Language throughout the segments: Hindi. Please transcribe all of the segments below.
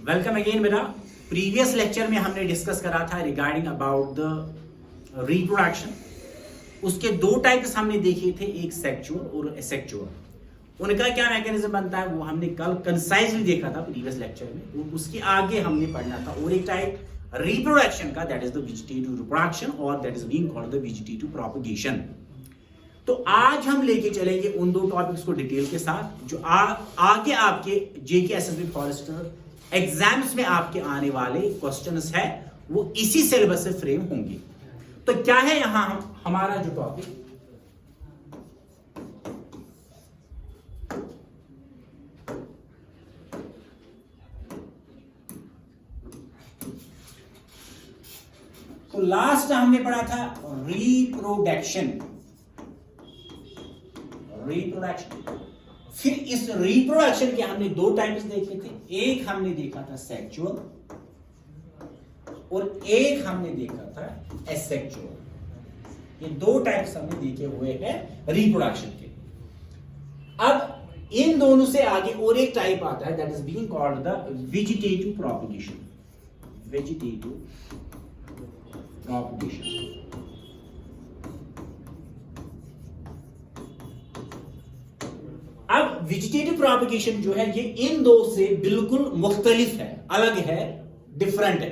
वेलकम अगेन बेटा। प्रीवियस लेक्चर में हमने डिस्कस करा था रिगार्डिंग अबाउट द रिप्रोडक्शन। उसके दो टाइप्स हमने देखे थे, एक सेक्सुअल और एसेक्सुअल। उनका क्या मैकेनिज्म बनता है वो हमने कल कंसाइजली देखा था प्रीवियस लेक्चर में, और उसके आगे हमने पढ़ना था और एक टाइप रिप्रोडक्शन का, that is the vegetative reproduction और that is being called the vegetative propagation. तो आज हम लेके चलेंगे उन दो टॉपिक्स को डिटेल के साथ जो आगे आपके जेके एसएसबी फॉरेस्टर एग्जाम्स में आपके आने वाले क्वेश्चंस है वो इसी सिलेबस से फ्रेम होंगे। तो क्या है यहां हमारा जो टॉपिक, तो लास्ट हमने पढ़ा था रिप्रोडक्शन। फिर इस रिप्रोडक्शन के हमने दो टाइप्स देखे थे, एक हमने देखा था सेक्सुअल और एक हमने देखा था एसेक्सुअल। ये दो टाइप्स हमने देखे हुए हैं रिप्रोडक्शन के। अब इन दोनों से आगे और एक टाइप आता है, that is being called the vegetative propagation. Vegetative propagation. अब वेजिटेटिव प्रोपगेशन जो है ये इन दो से बिल्कुल मुख्तलिफ है, अलग है, डिफरेंट है।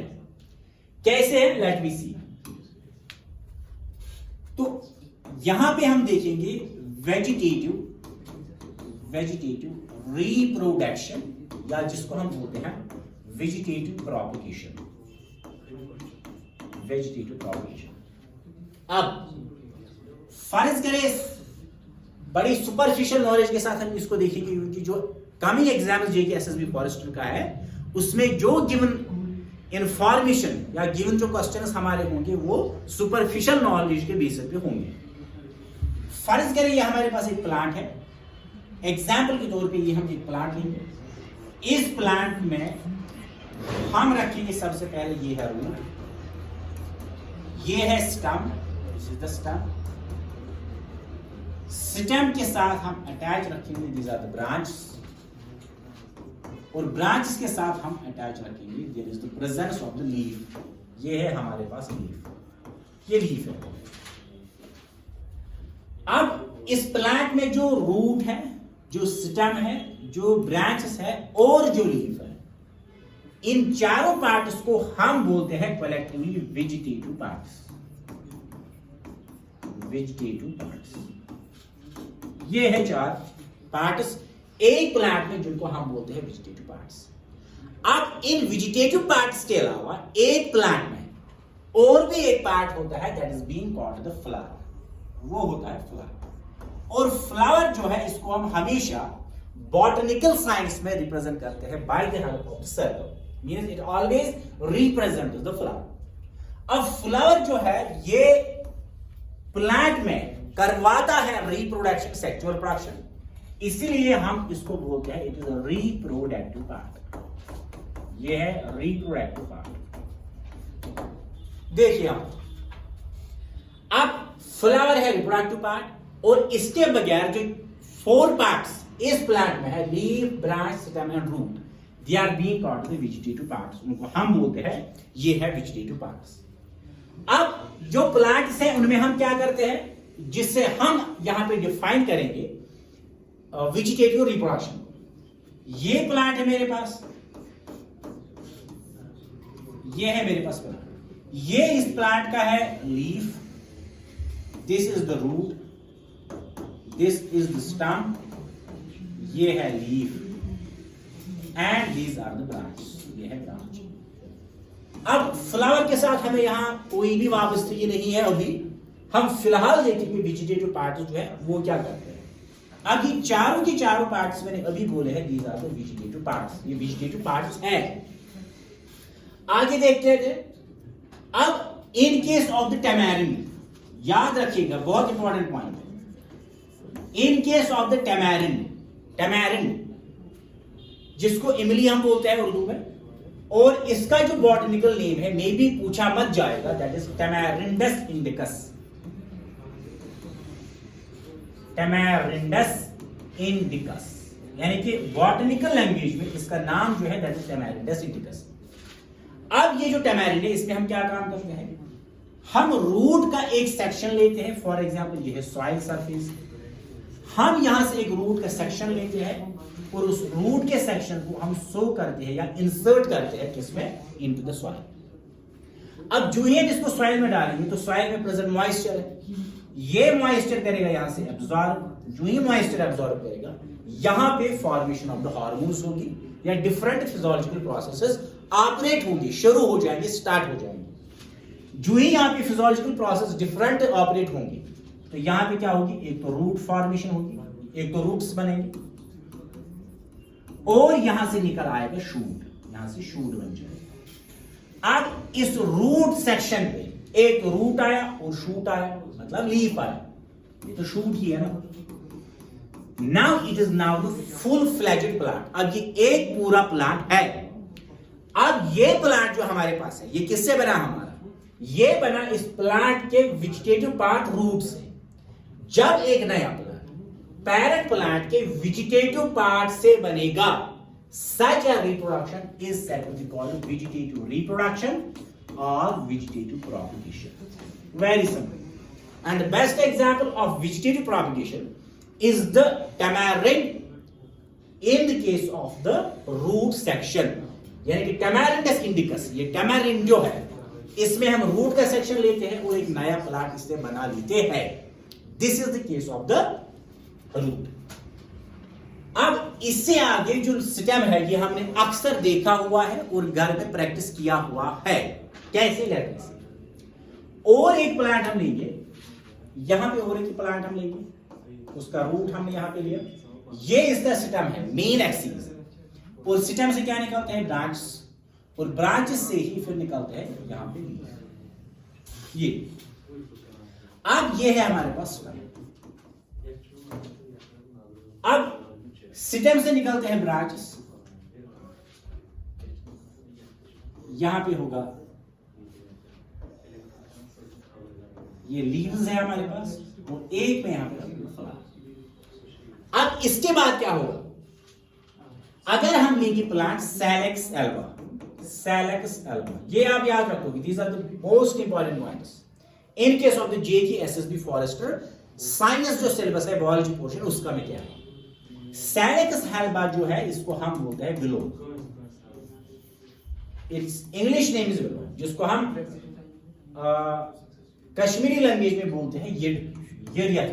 कैसे है, लेट मी सी। तो यहां पे हम देखेंगे वेजिटेटिव रिप्रोडक्शन, या जिसको हम बोलते हैं वेजिटेटिव प्रोपगेशन। Vegetative propagation. अब फर्ज करें बड़ी सुपरफिशियल नॉलेज के साथ हम इसको देखेंगे, क्योंकि जो coming exams JK SSB forester का है उसमें जो गिवन इंफॉर्मेशन या गिवन जो क्वेश्चंस हमारे होंगे वो सुपरफिशियल नॉलेज के बेसिस पे होंगे। फर्ज करें ये हमारे पास एक प्लांट है, एग्जाम्पल के तौर पे ये हम एक प्लांट लेंगे। इस प्लांट में हम रखेंगे सबसे पहले ये है रूट, ये है stem, this is the stem. Stem के साथ हम अटैच रखेंगे दिस आर द ब्रांच, और ब्रांच के साथ हम अटैच रखेंगे there is the presence of the leaf. ये है हमारे पास लीफ, ये लीफ है। अब इस प्लांट में जो रूट है, जो स्टेम है, जो ब्रांचेस है और जो लीफ है, इन चारों पार्ट्स को हम बोलते हैं collectively vegetative parts. Vegetative parts ये है चार पार्ट्स एक प्लांट में जिनको हम बोलते हैं वेजिटेटिव पार्ट्स। अब इन वेजिटेटिव पार्ट्स के अलावा एक प्लांट में और भी एक पार्ट होता है, that is being called the flower. वो होता है फ्लावर। और फ्लावर जो है इसको हम हमेशा बॉटनिकल साइंस में रिप्रेजेंट करते हैं by the help of circle, means it always represents the flower. अब फ्लावर जो है ये प्लांट में करवाता है रिप्रोडक्शन, सेक्सुअल प्रोडक्शन, इसीलिए हम इसको बोलते हैं it is a reproductive part. ये है रिप्रोडक्टिव पार्ट। देखिए अब फ्लावर है रिप्रोडक्टिव पार्ट, और इसके बगैर जो फोर पार्ट्स इस प्लांट में है, leaf, branch, stem and root, they are being called the vegetative parts. उनको हम बोलते हैं ये है वेजिटेटिव पार्ट्स। अब जो प्लांट्स हैं उनमें हम क्या करते हैं, जिससे हम यहां पे डिफाइन करेंगे वेजिटेटिव रिप्रोडक्शन। ये प्लांट है मेरे पास, ये है मेरे पास प्लांट, ये इस प्लांट का है leaf, this is the root, this is the stem, ये है leaf and these are the branch, ये है ब्रांच। अब फ्लावर के साथ हमें यहां कोई भी वाबस्तगी नहीं है, अभी हम फिलहाल देखेंगे वेजिटेटिव पार्ट्स जो है वो क्या करते हैं। अब ये चारों के चारों पार्ट्स मैंने अभी बोले हैं, these are the vegetative parts, ये वेजिटेटिव पार्ट्स हैं। आगे देखते हैं। अब in case of the tamarind, याद रखिएगा बहुत important point, in case of the tamarind, tamarind जिसको इमली हम बोलते हैं उर्दू में, और इसका जो बॉटनिकल नेम है मे भी पूछा मत जाएगा, दैट इज टैमारिंडस इंडिकस। टैमारिंडस इंडिकस यानी कि बॉटनिकल लैंग्वेज में इसका नाम जो है दैट इज टैमारिंडस इंडिकस। अब ये जो टैमारिंड है इसमें हम क्या काम करते हैं, हम रूट का एक सेक्शन लेते हैं, फॉर एग्जांपल ये है सॉइल सरफेस, हम यहां से एक रूट का सेक्शन लेते हैं और उस रूट के सेक्शन को हम सो करते हैं या इंसर्ट करते हैं किसमें, इनटू द सॉइल। अब जो ही हम इसको सॉइल में डालेंगे तो सॉइल में प्रेजेंट मॉइस्चर है, ये मॉइस्चर करेगा यहां से एब्जॉर्ब, जो ही मॉइस्चर एब्जॉर्ब करेगा यहां पे फॉर्मेशन ऑफ द हार्मोन्स होगी या डिफरेंट फिजियोलॉजिकल प्रोसेसेस ऑपरेट होंगे, शुरू हो जाएंगे, स्टार्ट हो जाएंगे। जो ही यहां पे फिजियोलॉजिकल प्रोसेस डिफरेंट ऑपरेट होंगे तो यहां पे क्या होगी, एक तो रूट फॉर्मेशन होगी, एक तो रूट्स बनेंगे और यहां से निकल आएगा शूट, यहां से शूट बन जाएगा। अब इस रूट सेक्शन पे एक तो रूट आया और शूट आया, मतलब लीफ आया, ये तो शूट ही है ना। Now it is now the full fledged plant. अब ये एक पूरा प्लांट है। अब ये प्लांट जो हमारे पास है ये किससे बना, हमारा ये बना इस प्लांट के वेजिटेटिव पार्ट रूट से। जब एक नया प्लांट पैरेंट प्लांट के वेजिटेटिव पार्ट से बनेगा, such a reproduction is said to be called vegetative reproduction or vegetative propagation. Very simple. And the best example of vegetative propagation is the tamarind in the case of the root section. यानी कि Tamarindus indicus, ये tamarind जो है इसमें हम रूट का सेक्शन लेते हैं और एक नया प्लांट इससे बना लेते हैं। This is the case of the root. अब इससे आगे जो स्टेम है ये हमने अक्सर देखा हुआ है और घर में प्रैक्टिस किया हुआ है। कैसे लेते हैं, और एक प्लांट हम लेंगे, यहां पे और एक प्लांट हम लेंगे, उसका रूट हमने यहां पे लिया, ये इसका स्टेम है, मेन एक्सिस, और स्टेम से क्या निकलते हैं, ब्रांच, और ब्रांचेस से ही फिर निकलते हैं यहां पे ये। अब ये है हमारे पास स्टेम। अब स्टेम से निकलते हैं ब्रांचेस, यहां पे होगा ये लीव्स है हमारे पास, और एक में यहां पे फ्लावर। अब इसके बाद क्या होगा, अगर हम लेंगे plant salix alba, salix alba, ये आप याद रखोगे, these are the most important points in case of the JK SSB forester science जो सिलेबस है बायोलॉजी पोर्शन उसका में क्या है। सैलेक्स एल्बा जो है इसको हम बोलते हैं willow, it's English name is willow, जिसको हम कश्मीरी लैंग्वेज में बोलते हैं यिड, या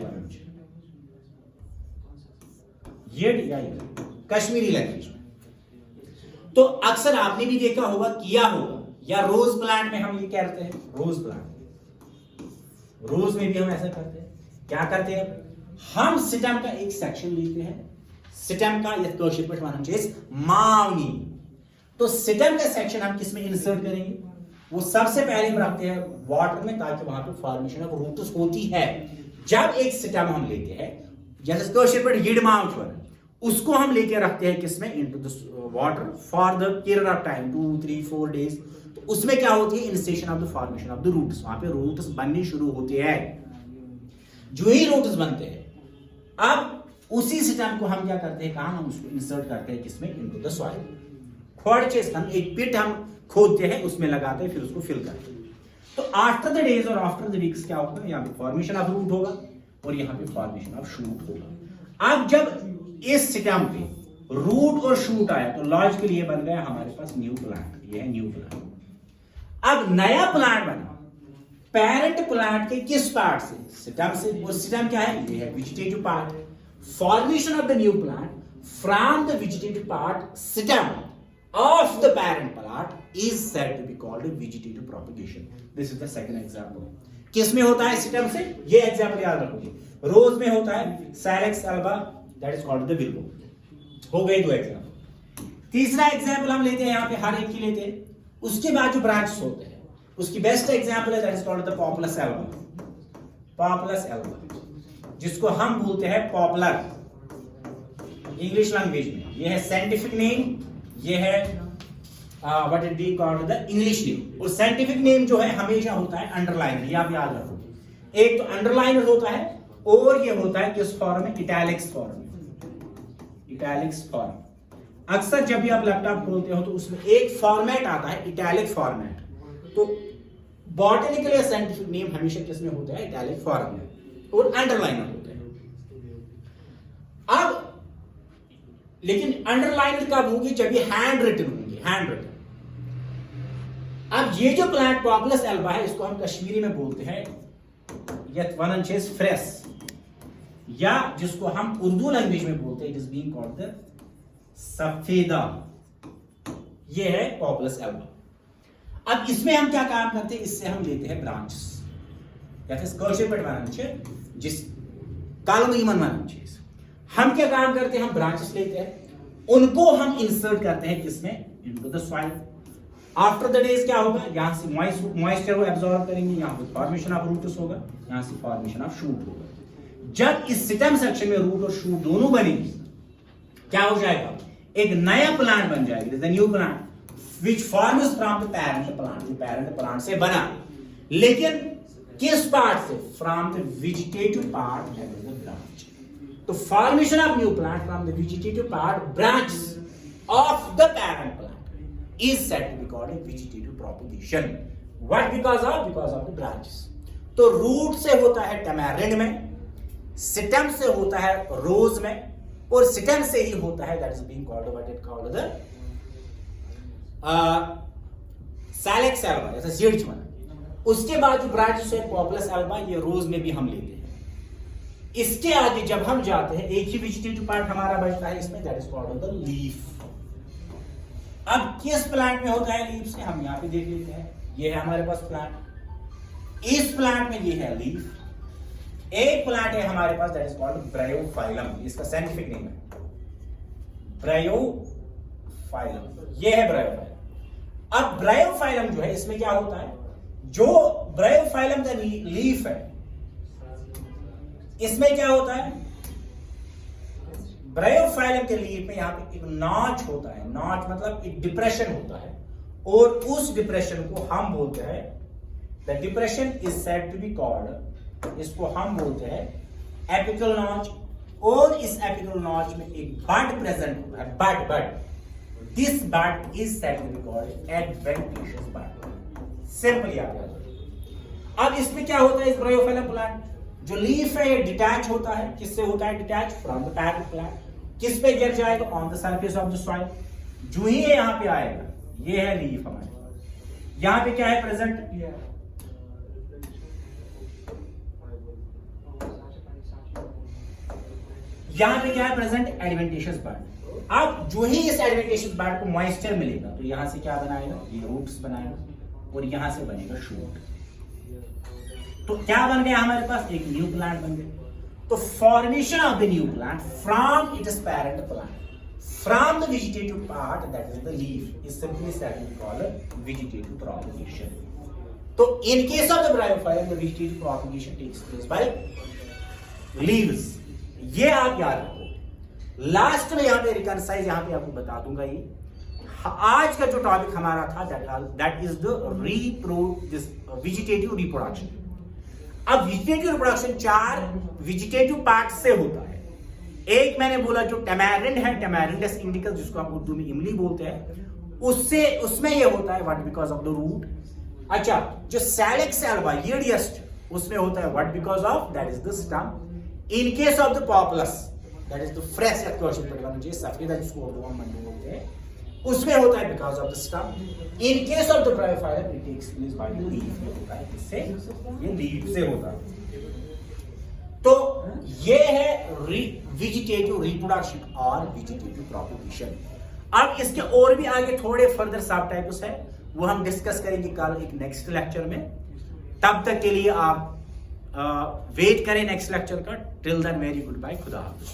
कश्मीरी लैंग्वेज में। तो अक्सर आपने भी देखा होगा, किया होगा, या रोज प्लांट में हम ये कहते हैं, रोज प्लांट, रोज में भी हम ऐसा करते हैं। क्या करते हैं, हम स्टेम का एक सेक्शन लेते हैं, स्टेम का मावनी, तो स्टेम का सेक्शन हम किसमें इंसर्ट करेंगे, वो सबसे पहले हम रखते हैं वाटर में, ताकि वहां पे फॉर्मेशन ऑफ रूट्स होती है। जब एक स्टेम हम लेते हैं, जैसे यीड माउंट, उसको हम लेके रखते हैं किसमें, into the water for the period of time 2, 3, 4 days, तो उसमें क्या होती है, initiation of the formation of the roots, वहां पे रूट्स बनने शुरू होते हैं। जो ही रूट्स बनते हैं, अब उसी स्टेम को हम क्या करते हैं, कहां हम उसको इंसर्ट करते हैं किसमें, इनटू द सॉइल। खोड़चे हम एक पिट हम खोदते हैं, उसमें लगाते हैं, फिर उसको फिल करते हैं। तो आफ्टर द डेज और आफ्टर द वीक्स क्या होगा, यहाँ पे फॉर्मेशन ऑफ रूट होगा और यहाँ पे फॉर्मेशन ऑफ शूट होगा। अब जब इस स्टेम पे रूट और शूट आया तो लॉजिकली ये बन गया हमारे पास न्यू प्लांट, ये है न्यू प्लांट। अब नया प्लांट बना पेरेंट प्लांट के किस पार्ट से, स्टेम से, वो स्टेम क्या है, ये है vegetative part. Formation of the new plant from the vegetative part stem of the parent plant is said to be called vegetative propagation. This is the second example. किस में होता है स्टेम से, ये एग्जांपल याद रखोगे। रोज में होता है Salix alba, that is called the willow. हो गए 2 एग्जांपल। तीसरा एग्जांपल हम लेते हैं, यहाँ पे हर एक की लेते हैं, उसके बाद जो ब्रांचेस होते हैं उसकी बेस्ट एग्जांपल है that is called the populace Elba, populace Elba, जिसको हम बोलते हैं पॉपुलर इंग्लिश लैंग्वेज में। ये है साइंटिफिक नेम, ये है what it be called the English name. और साइंटिफिक नेम जो है हमेशा होता है अंडरलाइन, ये आप याद रखोगे। एक तो अंडरलाइन होता है और ये होता है किस फॉर्म में, इटैलिक्स फॉर्म में। Italics form. अक्सर जब भी आप लैपटॉप खोलते हो तो उसमें एक फॉर्मेट आता है इटैलिक फॉर्मेट। तो बॉटनिकल या साइंटिफिक नेम हमेशा किसमें होता है? इटैलिक फॉर्म में और अंडरलाइन होते हैं। अब लेकिन अंडरलाइन कब होगी? जब ये हैंड रिटन होंगे, हैंड रिटन। अब ये जो प्लांट पॉपुलस एल्बा है इसको हम कश्मीरी में बोलते हैं यतवनचेस फ्रेस, या जिसको हम उर्दू लैंग्वेज में बोलते हैं it is being called the सफेदा। ये है पॉपुलस एल्बा। अब इसमें हम क्या काम करते हैं? इससे हम लेते हैं ब्रांचेस, जिस हम क्या काम करते हैं? हम ब्रांचेस लेते हैं, उनको हम इंसर्ट करते हैं किसमें? Into the soil. After the days क्या होगा? यहां से मॉइस्चर को एब्जॉर्ब करेंगे, यहां पे फॉर्मेशन ऑफ रूट्स होगा, यहां से फॉर्मेशन ऑफ शूट होगा। जब इस स्टेम सेक्शन में रूट और शूट दोनों बनेंगे, क्या हो जाएगा? एक नया प्लांट बन जाएगा, the new plant which forms from the parent plant. जो पैरेंट प्लांट से बना, लेकिन किस पार्ट से? From the vegetative part that is the branch. तो formation of new plant from the vegetative part branch of the parent plant is said to be called a vegetative propagation. What? Because of the branches. तो रूट से होता है टैमारिंड में, स्टेम से होता है रोज में, और स्टेम से ही होता है that is being called what it called the Salix alba, जैसे सीड्स बना। उसके बाद जो ब्रांचेस है पॉपुलस एल्बा, ये रोज में भी हम लेते हैं। इसके आगे जब हम जाते हैं एक ही वेजिटेटिव पार्ट हमारा बचता है इसमें, that is called the leaf. अब किस प्लांट में होता है लीफ से? हम यहां पे देख लेते हैं। ये है हमारे पास प्लांट, इस प्लांट में ये है लीफ। एक प्लांट है हमारे पास दैट इज कॉल्ड ब्रायोफाइलम, इसका साइंटिफिक नेम है ब्रायोफाइलम। ये है ब्रायोफाइलम। अब ब्रायोफाइलम जो है इसमें क्या होता है? जो ब्रायोफाइलम का लीफ है इसमें क्या होता है? ब्रायोफाइलम के लीफ में यहां पे एक नॉच होता है। नॉच मतलब एक डिप्रेशन होता है, और उस डिप्रेशन को हम बोलते हैं the depression is said to be called, इसको हम बोलते हैं एपिकल नॉच। और इस एपिकल नॉच में एक बड प्रेजेंट होता है, bud. This bud is said to be called adventitious bud. Simply अब इसमें क्या होता है? इस ब्रायोफाइलम प्लांट जो लीफ है ये डिटैच होता है। किससे होता है detach? From the parent plant. किस पे गिर जाएगा? On the surface of the soil. जो ही यहां पे आएगा, ये है लीफ हमारे। यहां पे क्या है प्रेजेंट? यहां पे क्या है प्रेजेंट? एडवेंटिशियस बड। अब जो ही इस एडवेंटिशियस बड को मॉइस्चर मिलेगा तो यहां से क्या बनाएगा? ये रूट्स बनाएगा, और यहां से बनेगा शूट। तो क्या बन गया हमारे पास? एक न्यू प्लांट बन गया। तो formation of the new plant from its parent plant, from the vegetative part that is the leaf, is simply said to be called vegetative propagation. तो in case of the bryophyllum the vegetative propagation takes place by leaves. ये आप याद रखो। लास्ट में यहां पे रिकंसाइज यहां पे आपको बता दूंगा। ये आज का जो टॉपिक हमारा था that is the vegetative reproduction. अब वेजिटेटिव रिप्रोडक्शन 4 वेजिटेटिव पार्ट से होता है। एक मैंने बोला जो टैमारिंड है, टैमारिंडस इंडिकस, जिसको हम उर्दू में इमली बोलते हैं, उसमें ये होता है what because of the root. अच्छा, जो सैलेक्स एल्बा यीडियस्ट, उसमें होता है what because of that is the stem. In case of the populus that is the fresh मुझे सफेदा, जिसको उर्दू में मंडू बोलते हैं, उसमें होता है because of the stem. In case of the bryophyllum it takes place by the leaf. होता है इससे, ये लीफ से होता है। तो ये है वेजिटेटिव रिप्रोडक्शन और वेजिटेटिव प्रोपगेशन। अब इसके और भी आगे थोड़े फर्दर सब टाइप्स है, वो हम डिस्कस करेंगे कल एक नेक्स्ट लेक्चर में। तब तक के लिए आप वेट करें नेक्स्ट लेक्चर का। Till then very good bye, खुदा हाफिज।